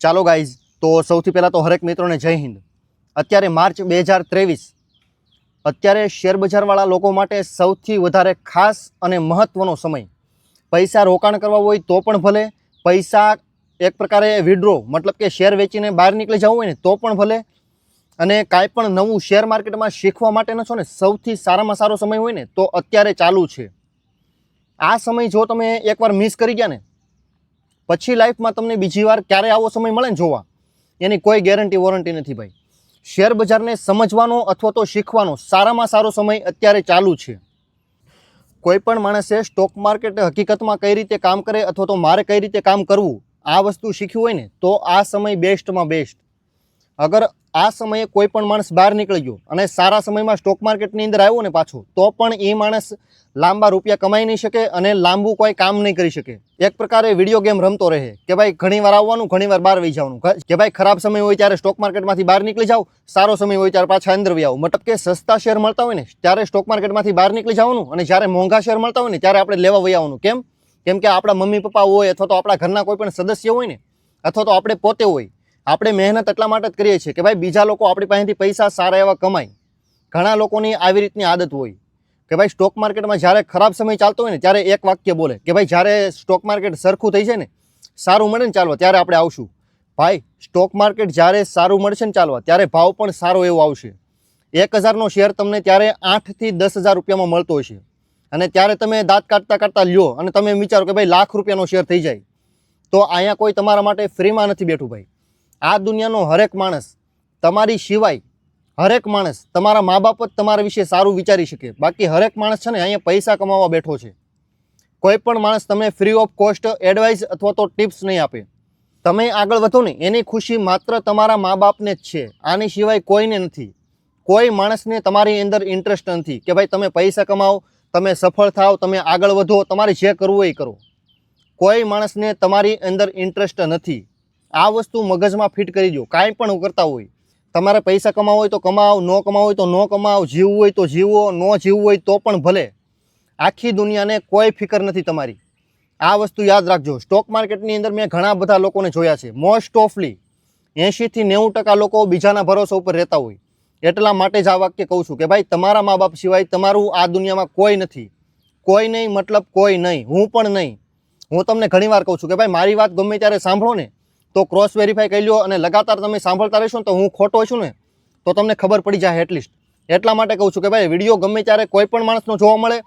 ચાલો ગાઈઝ, તો સૌથી પહેલાં તો હરેક મિત્રોને જય હિન્દ। અત્યારે માર્ચ 2023, અત્યારે શેરબજારવાળા લોકો માટે સૌથી વધારે ખાસ અને મહત્ત્વનો સમય। પૈસા રોકાણ કરવા હોય તો પણ ભલે, પૈસા એક પ્રકારે વિડ્રો મતલબ કે શેર વેચીને બહાર નીકળી જવું હોય ને તો પણ ભલે, અને કાંઈ પણ નવું શેર માર્કેટમાં શીખવા માટેનો છો ને સૌથી સારામાં સારો સમય હોય ને તો અત્યારે ચાલુ છે। આ સમય જો તમે એકવાર મિસ કરી ગયા ને પછી લાઈફમાં તમને બીજી વાર ક્યારે આવો સમય મળે ને જોવા, એની કોઈ ગેરંટી વોરંટી નથી ભાઈ। શેર બજારને સમજવાનો અથવા તો શીખવાનો સારામાં સારો સમય અત્યારે ચાલુ છે। કોઈ પણ માણસે સ્ટોક માર્કેટ હકીકતમાં કઈ રીતે કામ કરે અથવા તો મારે કઈ રીતે કામ કરવું આ વસ્તુ શીખ્યું હોય ને તો આ સમય બેસ્ટમાં બેસ્ટ। અગર આ સમયે કોઈ પણ માણસ બહાર નીકળી ગયો અને સારા સમયમાં સ્ટોક માર્કેટની અંદર આવ્યો ને પાછો, તો પણ એ માણસ લાંબા રૂપિયા કમાઈ નહીં શકે અને લાંબુ કોઈ કામ નહીં કરી શકે। એક પ્રકારે વિડીયો ગેમ રમતો રહે કે ભાઈ ઘણીવાર આવવાનું, ઘણીવાર બહાર વહી જવાનું, કે ભાઈ ખરાબ સમય હોય ત્યારે સ્ટોક માર્કેટમાંથી બહાર નીકળી જાવ, સારો સમય હોય ત્યારે પાછા અંદર વહી આવો। મતલબ કે સસ્તા શેર મળતા હોય ને ત્યારે સ્ટોક માર્કેટમાંથી બહાર નીકળી જવાનું, અને જ્યારે મોંઘા શેર મળતા હોય ને ત્યારે આપણે લેવા વહી આવવાનું। કેમ કે આપણા મમ્મી પપ્પા હોય અથવા તો આપણા ઘરના કોઈ પણ સદસ્ય હોય ને અથવા તો આપણે પોતે હોય, આપણે મહેનત એટલા માટે જ કરીએ છીએ કે ભાઈ બીજા લોકો આપણી પાસેથી પૈસા સારા એવા કમાય। ઘણા લોકોની આવી રીતની આદત હોય કે ભાઈ સ્ટોક માર્કેટમાં જ્યારે ખરાબ સમય ચાલતો હોય ને ત્યારે એક વાક્ય બોલે કે ભાઈ જ્યારે સ્ટોક માર્કેટ સરખું થઈ જાય ને, સારું મળે ને ચાલવા ત્યારે આપણે આવશું। ભાઈ સ્ટોક માર્કેટ જ્યારે સારું મળશે ને ચાલવા ત્યારે ભાવ પણ સારો એવો આવશે। 1000નો શેર તમને ત્યારે 8 થી 10,000 રૂપિયામાં મળતો હશે, અને ત્યારે તમે દાંત કાઢતા કાઢતા લ્યો અને તમે વિચારો કે ભાઈ લાખ રૂપિયાનો શેર થઈ જાય, તો અહીંયા કોઈ તમારા માટે ફ્રીમાં નથી બેઠું ભાઈ। આ દુનિયાનો હરેક માણસ તમારી સિવાય, હરેક માણસ તમારા મા બાપ જ તમારા વિશે સારું વિચારી શકે, બાકી હરેક માણસ છે ને અહીંયા પૈસા કમાવા બેઠો છે। કોઈ પણ માણસ તમને ફ્રી ઓફ કોસ્ટ એડવાઇસ અથવા તો ટિપ્સ નહીં આપે। તમે આગળ વધો ને એની ખુશી માત્ર તમારા મા બાપને જ છે, આની સિવાય કોઈને નથી। કોઈ માણસને તમારી અંદર ઇન્ટરેસ્ટ નથી કે ભાઈ તમે પૈસા કમાઓ, તમે સફળ થાઓ, તમે આગળ વધો, તમારે જે કરવું એ કરો। કોઈ માણસને તમારી અંદર ઇન્ટરેસ્ટ નથી। આ વસ્તુ મગજમાં ફિટ કરી દો। કાંઈ પણ કરતા હોય, તમારે પૈસા કમાવો હોય તો કમાવો, ન કમાવો હોય તો ન કમાવો, જીવવું હોય તો જીવો, ન જીવવું હોય તો પણ ભલે। આખી દુનિયાને કોઈ ફિકર નથી તમારી। આ વસ્તુ યાદ રાખજો। સ્ટોક માર્કેટની અંદર મેં ઘણા બધા લોકોને જોયા છે, મોસ્ટ ઓફલી 80 થી 90% લોકો બીજાના ભરોસા ઉપર રહેતા હોય। એટલા માટે જ આ વાક્ય કહું છું કે ભાઈ તમારા મા બાપ સિવાય તમારું આ દુનિયામાં કોઈ નથી। કોઈ નહીં મતલબ કોઈ નહીં, હું પણ નહીં। હું તમને ઘણીવાર કહું છું કે ભાઈ મારી વાત ગમે ત્યારે સાંભળો ને તો ક્રોસ વેરીફાઈ કરી લો, અને લગાતાર તમે સાંભળતા રહેશો ને તો હું ખોટો છું ને તો તમને ખબર પડી જાય એટલીસ્ટ। એટલા માટે કહું છું કે ભાઈ વિડીયો ગમે ત્યારે કોઈ પણ માણસનો જોવા મળે,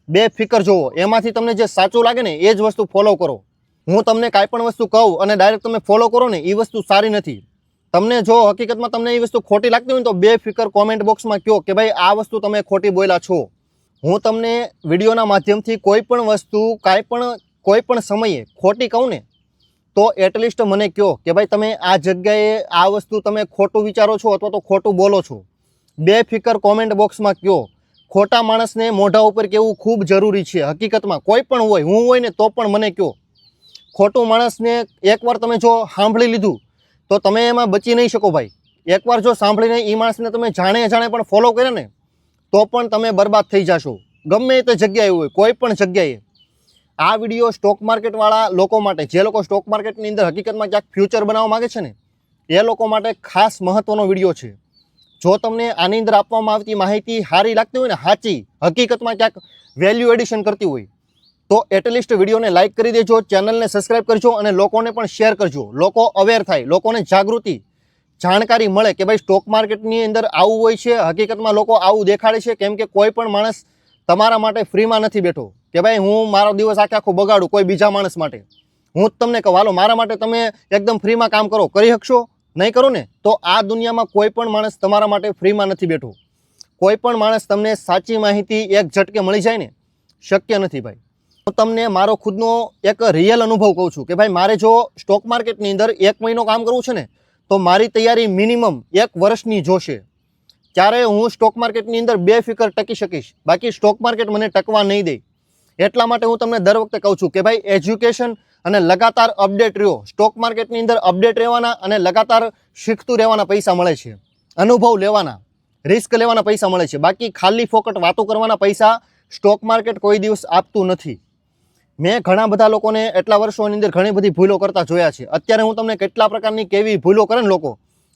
બેફિકર જોવો, એમાંથી તમને જે સાચું લાગે ને એ જ વસ્તુ ફોલો કરો। હું તમને કાંઈ પણ વસ્તુ કહું અને ડાયરેક્ટ તમે ફોલો કરો ને એ વસ્તુ સારી નથી। તમને જો હકીકતમાં તમને એ વસ્તુ ખોટી લાગતી હોય ને તો બેફિકર કોમેન્ટ બોક્સમાં કહો કે ભાઈ આ વસ્તુ તમે ખોટી બોલ્યા છો। હું તમને વિડીયોના માધ્યમથી કોઈ પણ વસ્તુ કોઈ પણ સમયે ખોટી કહું ને તો એટલીસ્ટ મને કહો કે ભાઈ તમે આ જગ્યાએ આ વસ્તુ તમે ખોટું વિચારો છો અથવા તો ખોટું બોલો છો। બેફિકર કોમેન્ટ બોક્સમાં કહો। ખોટા માણસને મોઢા ઉપર કહેવું ખૂબ જરૂરી છે હકીકતમાં, કોઈ પણ હોય, હું હોય ને તો પણ મને કહો। ખોટું માણસને એકવાર તમે જો સાંભળી લીધું તો તમે એમાં બચી નહીં શકો ભાઈ। એકવાર જો સાંભળીને એ માણસને તમે જાણે પણ ફોલો કરે ને તો પણ તમે બરબાદ થઈ જશો, ગમે તે જગ્યાએ હોય, કોઈ પણ જગ્યાએ। આ વિડીયો સ્ટોક માર્કેટવાળા લોકો માટે, જે લોકો સ્ટોક માર્કેટની અંદર હકીકતમાં ક્યાંક ફ્યુચર બનાવવા માગે છે ને એ લોકો માટે ખાસ મહત્ત્વનો વિડીયો છે। જો તમને આની અંદર આપવામાં આવતી માહિતી સારી લાગતી હોય ને, સાચી હકીકતમાં ક્યાંક વેલ્યુ એડિશન કરતી હોય તો એટલીસ્ટ વિડીયોને લાઇક કરી દેજો, ચેનલને સબસ્ક્રાઈબ કરજો અને લોકોને પણ શેર કરજો। લોકો અવેર થાય, લોકોને જાણકારી મળે કે ભાઈ સ્ટોક માર્કેટની અંદર આવું હોય છે, હકીકતમાં લોકો આવું દેખાડે છે। કેમ કે કોઈ પણ માણસ તમારા માટે ફ્રીમાં નથી બેઠો કે ભાઈ હું મારો દિવસ આખો બગાડું કોઈ બીજા માણસ માટે। હું જ તમને કહું હાલો મારા માટે તમે એકદમ ફ્રીમાં કામ કરો, કરી શકશો? નહીં કરો ને તો આ દુનિયામાં કોઈ પણ માણસ તમારા માટે ફ્રીમાં નથી બેઠો। કોઈ પણ માણસ તમને સાચી માહિતી એક ઝટકે મળી જાય ને શક્ય નથી ભાઈ। હું તમને મારો ખુદનો એક રિયલ અનુભવ કહું છું કે ભાઈ મારે જો સ્ટોક માર્કેટની અંદર 1 મહિનો કામ કરવું છે ને તો મારી તૈયારી મિનિમમ 1 વર્ષની જોશે, ત્યારે હું સ્ટોક માર્કેટની અંદર બેફિકર ટકી શકીશ, બાકી સ્ટોક માર્કેટ મને ટકવા નહીં દે। એટલા માટે હું તમને દર વખતે કહું છું કે ભાઈ એજ્યુકેશન અને લગાતાર અપડેટ રહ્યો। સ્ટોક માર્કેટની અંદર અપડેટ રહેવાના અને લગાતાર શીખતું રહેવાના પૈસા મળે છે, અનુભવ લેવાના, રિસ્ક લેવાના પૈસા મળે છે, બાકી ખાલી ફોકટ વાતો કરવાના પૈસા સ્ટોક માર્કેટ કોઈ દિવસ આપતું નથી। મેં ઘણા બધા લોકોને એટલા વર્ષોની અંદર ઘણી બધી ભૂલો કરતા જોયા છે. અત્યારે હું તમને કેટલા પ્રકારની કેવી ભૂલો કરે ને લોકો,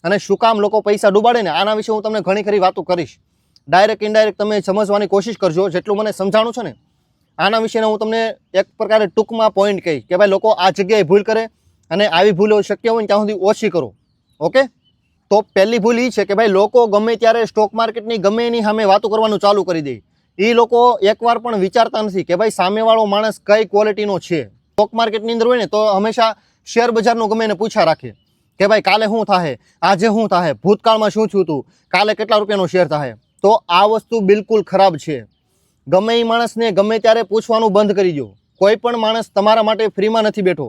અને શું કામ લોકો પૈસા ડૂબાડે ને, આના વિશે હું તમને ઘણી ખરી વાતો કરીશ. ડાયરેક્ટ ઇનડાયરેક્ટ તમે સમજવાની કોશિશ કરજો. જેટલું મને સમજાણું છે ને આના વિશે હું તમને એક પ્રકારે ટૂંકમાં પોઈન્ટ કહીશ કે ભાઈ લોકો આ જગ્યાએ ભૂલ કરે અને આવી ભૂલો શક્ય હોય ને ત્યાં સુધી ઓછી કરો. ઓકે, તો પહેલી ભૂલ એ છે કે ભાઈ લોકો ગમે ત્યારે સ્ટોક માર્કેટની ગમે એની સામે વાતો કરવાનું ચાલુ કરી દે. એ લોકો એકવાર પણ વિચારતા નથી કે ભાઈ સામેવાળો માણસ કઈ ક્વોલિટીનો છે. સ્ટોક માર્કેટની અંદર હોય ને તો હંમેશા શેર બજારનું ગમે એને પૂછા રાખે કે ભાઈ કાલે શું થાય, આજે શું થાય, ભૂતકાળમાં શું થયું હતું, કાલે કેટલા રૂપિયાનો શેર થાય. તો આ વસ્તુ બિલકુલ ખરાબ છે. ગમે એ માણસને ગમે ત્યારે પૂછવાનું બંધ કરી દો. કોઈ પણ માણસ તમારા માટે ફ્રીમાં નથી બેઠો,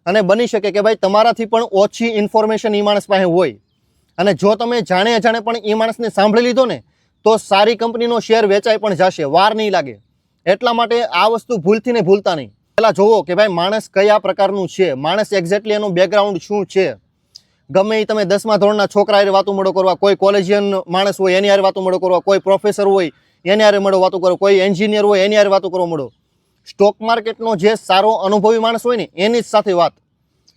અને બની શકે કે ભાઈ તમારાથી પણ ઓછી ઇન્ફોર્મેશન એ માણસ પાસે હોય, અને જો તમે જાણે અજાણે પણ એ માણસને સાંભળી લીધો ને તો સારી કંપનીનો શેર વેચાઈ પણ જશે, વાર નહીં લાગે. એટલા માટે આ વસ્તુ ભૂલથી ને ભૂલતા નહીં. પહેલાં જોવો કે ભાઈ માણસ કયા પ્રકારનું છે, માણસ એક્ઝેક્ટલી એનું બેકગ્રાઉન્ડ શું છે. ગમે એ તમે 10મા ધોરણના છોકરા હારે વાતો મળો કરવા, કોઈ કોલેજિયન માણસ હોય એની હારે વાતો મળો કરવા, કોઈ પ્રોફેસર હોય એની હારે મળો વાતો કરો, કોઈ એન્જિનિયર હોય એની હારે વાતો કરો મળો. સ્ટોક માર્કેટનો જે સારો અનુભવી માણસ હોય ને એની જ સાથે વાત.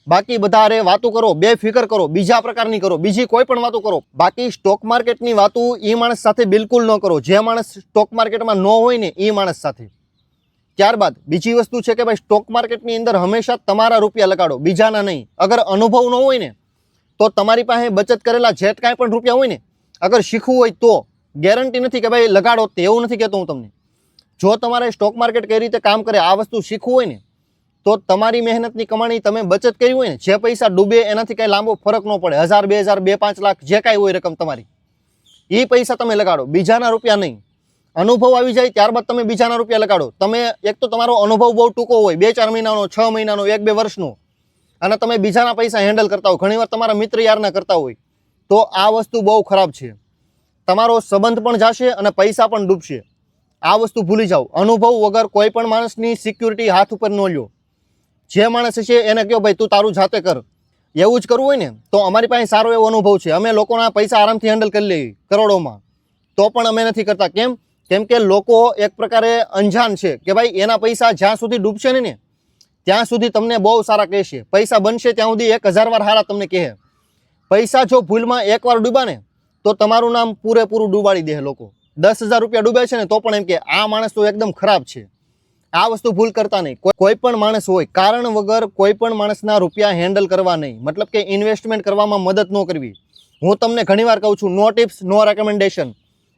બાકી બધા હારે વાતો કરો, બેફિકર કરો, બીજા પ્રકારની કરો, બીજી કોઈ પણ વાતો કરો. બાકી સ્ટોક માર્કેટની વાતો એ માણસ સાથે બિલકુલ ન કરો જે માણસ સ્ટોક માર્કેટમાં ન હોય ને એ માણસ સાથે. ત્યારબાદ બીજી વસ્તુ છે કે ભાઈ સ્ટોક માર્કેટની અંદર હંમેશા તમારા રૂપિયા લગાડો, બીજાના નહીં. અગર અનુભવ ન હોય ને તો તમારી પાસે બચત કરેલા જેટ કાંઈ પણ રૂપિયા હોય ને, અગર શીખવું હોય તો ગેરંટી નથી કે ભાઈ લગાડો તે, એવું નથી કહેતો હું તમને. જો તમારે સ્ટોક માર્કેટ કઈ રીતે કામ કરે આ વસ્તુ શીખવું હોય ને તો તમારી મહેનતની કમાણી તમે બચત કરી હોય ને, જે પૈસા ડૂબે એનાથી કાંઈ લાંબો ફરક ન પડે. 1000, 2000, 2-5 લાખ જે કાંઈ હોય રકમ તમારી, એ પૈસા તમે લગાડો, બીજાના રૂપિયા નહીં. અનુભવ આવી જાય ત્યારબાદ તમે બીજાના રૂપિયા લગાડો. તમે એક તો તમારો અનુભવ બહુ ટૂંકો હોય, 2-4 મહિનાનો, 6 મહિનાનો, 1-2 વર્ષનો, અને તમે બીજાના પૈસા હેન્ડલ કરતા હોય, ઘણીવાર તમારા મિત્ર યારના કરતા હોય, તો આ વસ્તુ બહુ ખરાબ છે. તમારો સંબંધ પણ જશે અને પૈસા પણ ડૂબશે. આ વસ્તુ ભૂલી જાઓ. અનુભવ વગર કોઈ પણ માણસની સિક્યુરિટી હાથ ઉપર ન લ્યો. જે માણસ છે એને કહો ભાઈ તું તારું જાતે કર. એવું જ કરવું હોય ને તો અમારી પાસે સારો એવો અનુભવ છે, અમે લોકોના પૈસા આરામથી હેન્ડલ કરી લઈએ કરોડોમાં, તો પણ અમે નથી કરતા. કેમ કે લોકો એક પ્રકારે અંજાન છે કે ભાઈ એના પૈસા જ્યાં સુધી ડૂબશે ને ત્યાં સુધી તમને બહુ સારા કહેશે, પૈસા બનશે ત્યાં સુધી 1000 વાર સારા તમને કહે. પૈસા જો ભૂલમાં એકવાર ડૂબા ને તો તમારું નામ પૂરેપૂરું ડૂબાડી દે લોકો. 10,000 રૂપિયા ડૂબે છે ને તો પણ એમ કે આ માણસ તો એકદમ ખરાબ છે. આ વસ્તુ ભૂલ કરતા નહીં. કોઈ પણ માણસ હોય કારણ વગર કોઈ પણ માણસના રૂપિયા હેન્ડલ કરવા નહીં, મતલબ કે ઇન્વેસ્ટમેન્ટ કરવામાં મદદ ન કરવી. હું તમને ઘણીવાર કહું છું નો ટિપ્સ નો રેકમેન્ડેશન.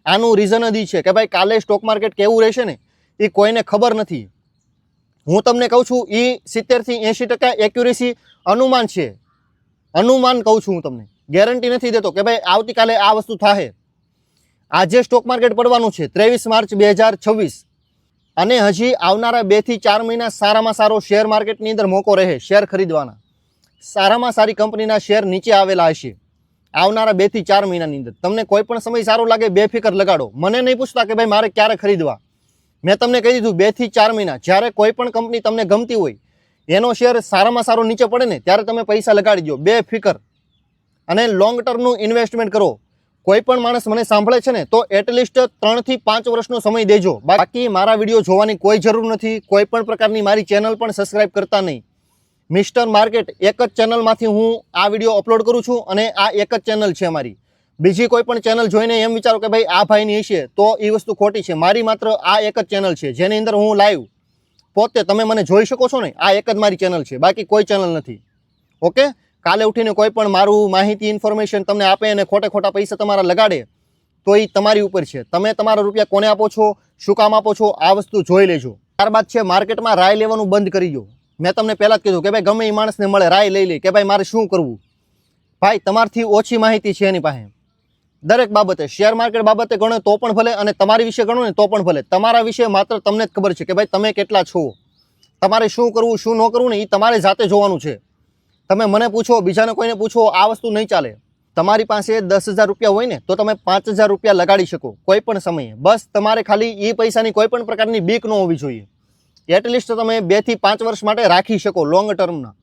આનું રીઝન જ છે કે ભાઈ કાલે સ્ટોક માર્કેટ કેવું રહેશે ને એ કોઈને ખબર નથી. હું તમને કહું છું એ 70 થી 80% એક્યુરેસી અનુમાન છે. અનુમાન કહું છું હું તમને, ગેરંટી નથી દેતો કે ભાઈ આવતીકાલે આ વસ્તુ થાય. આજે સ્ટોક માર્કેટ પડવાનું છે 23 માર્ચ 2026, અને હજી આવનારા 2 થી 4 મહિના સારામાં સારો શેર માર્કેટની અંદર મોકો રહે શેર ખરીદવાના. સારામાં સારી કંપનીના શેર નીચે આવેલા હશે આવનારા 2 થી 4 મહિનાની અંદર. તમને કોઈ પણ સમય સારો લાગે બેફિકર લગાડો. મને નહીં પૂછતા કે ભાઈ મારે ક્યારે ખરીદવા. મેં તમને કહી દીધું 2 થી 4 મહિના. જ્યારે કોઈ પણ કંપની તમને ગમતી હોય એનો શેર સારામાં સારો નીચે પડે ને ત્યારે તમે પૈસા લગાડી દો બેફિકર, અને લોંગ ટર્મનું ઇન્વેસ્ટમેન્ટ કરો. કોઈ પણ માણસ મને સાંભળે છે ને તો એટલીસ્ટ 3 થી 5 વર્ષનો સમય દેજો. બાકી મારા વિડીયો જોવાની કોઈ જરૂર નથી. કોઈ પણ પ્રકારની મારી ચેનલ પણ સબસ્ક્રાઇબ કરતા નહીં. મિસ્ટર માર્કેટ એક જ ચેનલમાંથી હું આ વિડીયો અપલોડ કરું છું, અને આ એક જ ચેનલ છે મારી. બીજી કોઈ પણ ચેનલ જોઈને એમ વિચારો કે ભાઈ આ ભાઈની હશે તો એ વસ્તુ ખોટી છે. મારી માત્ર આ એક જ ચેનલ છે જેની અંદર હું લાઈવ પોતે તમે મને જોઈ શકો છો ને, આ એક જ મારી ચેનલ છે, બાકી કોઈ ચેનલ નથી. ઓકે, કાલે ઉઠીને કોઈ પણ મારું માહિતી ઇન્ફોર્મેશન તમને આપે અને ખોટા પૈસા તમારા લગાડે તો એ તમારી ઉપર છે. તમે તમારા રૂપિયા કોને આપો છો, શું કામ આપો છો, આ વસ્તુ જોઈ લેજો. ત્યારબાદ છે માર્કેટમાં રાય લેવાનું બંધ કરી દો. મેં તમને પહેલાં જ કીધું કે ભાઈ ગમે એ માણસને મળે રાય લઈ લે કે ભાઈ મારે શું કરવું. ભાઈ તમારથી ઓછી માહિતી છે એની પાસે દરેક બાબતે. શેર માર્કેટ બાબતે ગણો તો પણ ભલે, અને તમારી વિશે ગણો ને તો પણ ભલે. તમારા વિશે માત્ર તમને જ ખબર છે કે ભાઈ તમે કેટલા છો. તમારે શું કરવું શું ન કરવું ને એ તમારે જાતે જોવાનું છે. તમે મને પૂછો, બીજાને કોઈને પૂછો, આ વસ્તુ નહીં ચાલે. તમારી પાસે 10,000 રૂપિયા હોય ને તો તમે 5,000 રૂપિયા લગાડી શકો કોઈ પણ સમયે. બસ તમારે ખાલી એ પૈસાની કોઈ પણ પ્રકારની બીક ન હોવી જોઈએ. એટલીસ્ટ તમે 2 થી 5 વર્ષ માટે રાખી શકો લોંગ ટર્મના.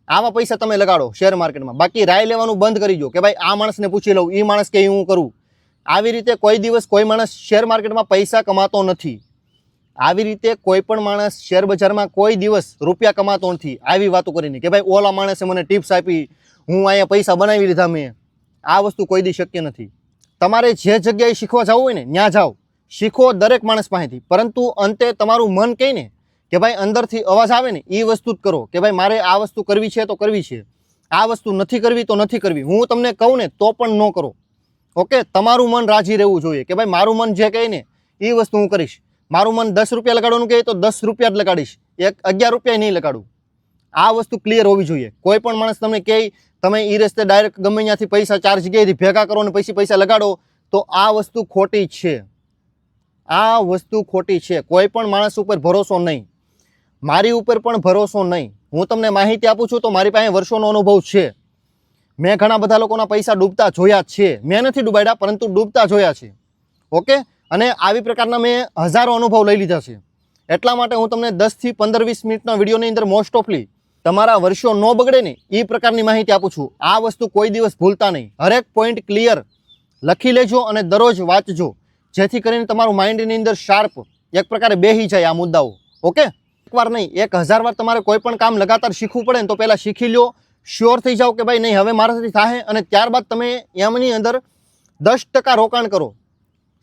આવા પૈસા તમે લગાડો શેર માર્કેટમાં. બાકી રાય લેવાનું બંધ કરી દો કે ભાઈ આ માણસને પૂછી લઉં, એ માણસ કે હું કરું. આવી રીતે કોઈ દિવસ કોઈ માણસ શેર માર્કેટમાં પૈસા કમાતો નથી. આવી રીતે કોઈ પણ માણસ શેર બજારમાં કોઈ દિવસ રૂપિયા કમાતો નથી આવી વાતો કરીને કે ભાઈ ઓલા માણસે મને ટિપ્સ આપી, હું અહીંયા પૈસા બનાવી લીધા મેં. આ વસ્તુ કોઈ દી શક્ય નથી. તમારે જે જગ્યાએ શીખવા જવું હોય ને ત્યાં જાઓ, શીખો દરેક માણસ પાસેથી, પરંતુ અંતે તમારું મન કહે ને કે ભાઈ અંદરથી અવાજ આવે ને એ વસ્તુ જ કરો કે ભાઈ મારે આ વસ્તુ કરવી છે તો કરવી છે, આ વસ્તુ નથી કરવી તો નથી કરવી. હું તમને કહું ને તો પણ ન કરો. ઓકે, તમારું મન રાજી રહેવું જોઈએ કે ભાઈ મારું મન જે કહે ને એ વસ્તુ હું કરીશ. મારું મન 10 રૂપિયા લગાડવાનું કહે તો 10 રૂપિયા જ લગાડીશ, 11 રૂપિયા નહીં લગાડું. આ વસ્તુ ક્લિયર હોવી જોઈએ. કોઈ પણ માણસ તમને કહે તમે એ રસ્તે ડાયરેક્ટ ગમે ત્યાંથી પૈસા ચાર જગ્યાએથી ભેગા કરો અને પછી પૈસા લગાડો તો આ વસ્તુ ખોટી છે. આ વસ્તુ ખોટી છે. કોઈ પણ માણસ ઉપર ભરોસો નહીં, મારી ઉપર પણ ભરોસો નહીં. હું તમને માહિતી આપું છું તો મારી પાસે વર્ષોનો અનુભવ છે. મેં ઘણા બધા લોકોના પૈસા ડૂબતા જોયા છે. મેં નથી ડૂબાડ્યા પરંતુ ડૂબતા જોયા છે. ઓકે, અને આવી પ્રકારના મેં હજારો અનુભવ લઈ લીધા છે. એટલા માટે હું તમને 10 થી 15-20 મિનિટના વિડીયોની અંદર મોસ્ટ ઓફલી તમારા વર્ષો ન બગડે ને એ પ્રકારની માહિતી આપું છું. આ વસ્તુ કોઈ દિવસ ભૂલતા નહીં. હરેક પોઈન્ટ ક્લિયર લખી લેજો અને દરરોજ વાંચજો, જેથી કરીને તમારું માઇન્ડની અંદર શાર્પ એક પ્રકારે બેસી જાય આ મુદ્દાઓ. ઓકે, એકવાર નહીં 1000 વાર તમારે કોઈ પણ કામ લગાતાર શીખવું પડે ને તો પહેલાં શીખી લો, શ્યોર થઈ જાઓ કે ભાઈ નહીં હવે મારાથી થાય, અને ત્યારબાદ તમે એમની અંદર 10% રોકાણ કરો.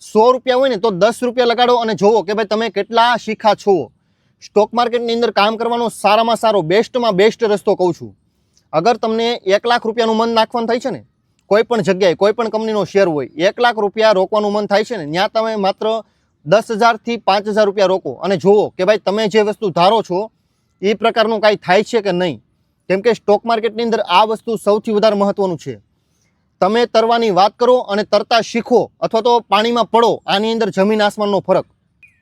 100 રૂપિયા હોય ને તો 10 રૂપિયા લગાડો અને જોવો કે ભાઈ તમે કેટલા શીખા છો. સ્ટોક માર્કેટની અંદર કામ કરવાનો સારામાં સારો બેસ્ટમાં બેસ્ટ રસ્તો કહું છું. અગર તમને 1 લાખ રૂપિયાનું મન નાખવાનું થાય છે ને કોઈ પણ જગ્યાએ, કોઈ પણ કંપનીનો શેર હોય, 1 લાખ રૂપિયા રોકવાનું મન થાય છે ને ત્યાં તમે માત્ર 10,000 થી 5,000 રૂપિયા રોકો અને જુઓ કે ભાઈ તમે જે વસ્તુ ધારો છો એ પ્રકારનું કાંઈ થાય છે કે નહીં. કેમ કે સ્ટોક માર્કેટની અંદર આ વસ્તુ સૌથી વધારે મહત્ત્વનું છે. તમે તરવાની વાત કરો અને તરતા શીખો અથવા તો પાણીમાં પડો, આની અંદર જમીન આસમાનનો ફરક.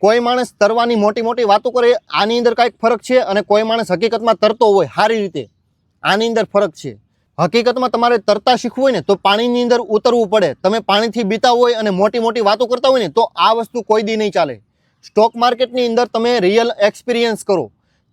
કોઈ માણસ તરવાની મોટી મોટી વાતો કરે આની અંદર કાંઈક ફરક છે, અને કોઈ માણસ હકીકતમાં તરતો હોય સારી રીતે આની અંદર ફરક છે. હકીકતમાં તમારે તરતા શીખવું હોય ને તો પાણીની અંદર ઉતરવું પડે. તમે પાણીથી બીતા હોય અને મોટી મોટી વાતો કરતા હોય ને તો આ વસ્તુ કોઈ દી નહીં ચાલે. સ્ટોક માર્કેટની અંદર તમે રિયલ એક્સપિરિયન્સ કરો.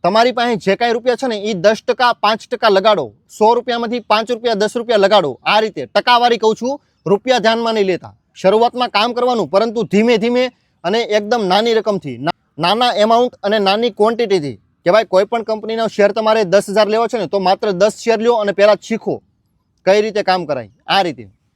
તમારી પાસે જે કાંઈ રૂપિયા છે ને એ 10% 5% લગાડો. 100 રૂપિયામાંથી 5 રૂપિયા 10 રૂપિયા લગાડો. આ રીતે ટકાવારી કહું છું, રૂપિયા ધ્યાનમાં નહીં લેતા. શરૂઆતમાં કામ કરવાનું, પરંતુ ધીમે ધીમે અને એકદમ નાની રકમથી, નાના એમાઉન્ટ અને નાની ક્વોન્ટિટીથી. કે ભાઈ કોઈ પણ કંપનીનો શેર તમારે 10,000 લેવો છે ને તો માત્ર 10 શેર લ્યો અને પહેલાં શીખો કઈ રીતે કામ કરાય. આ રીતે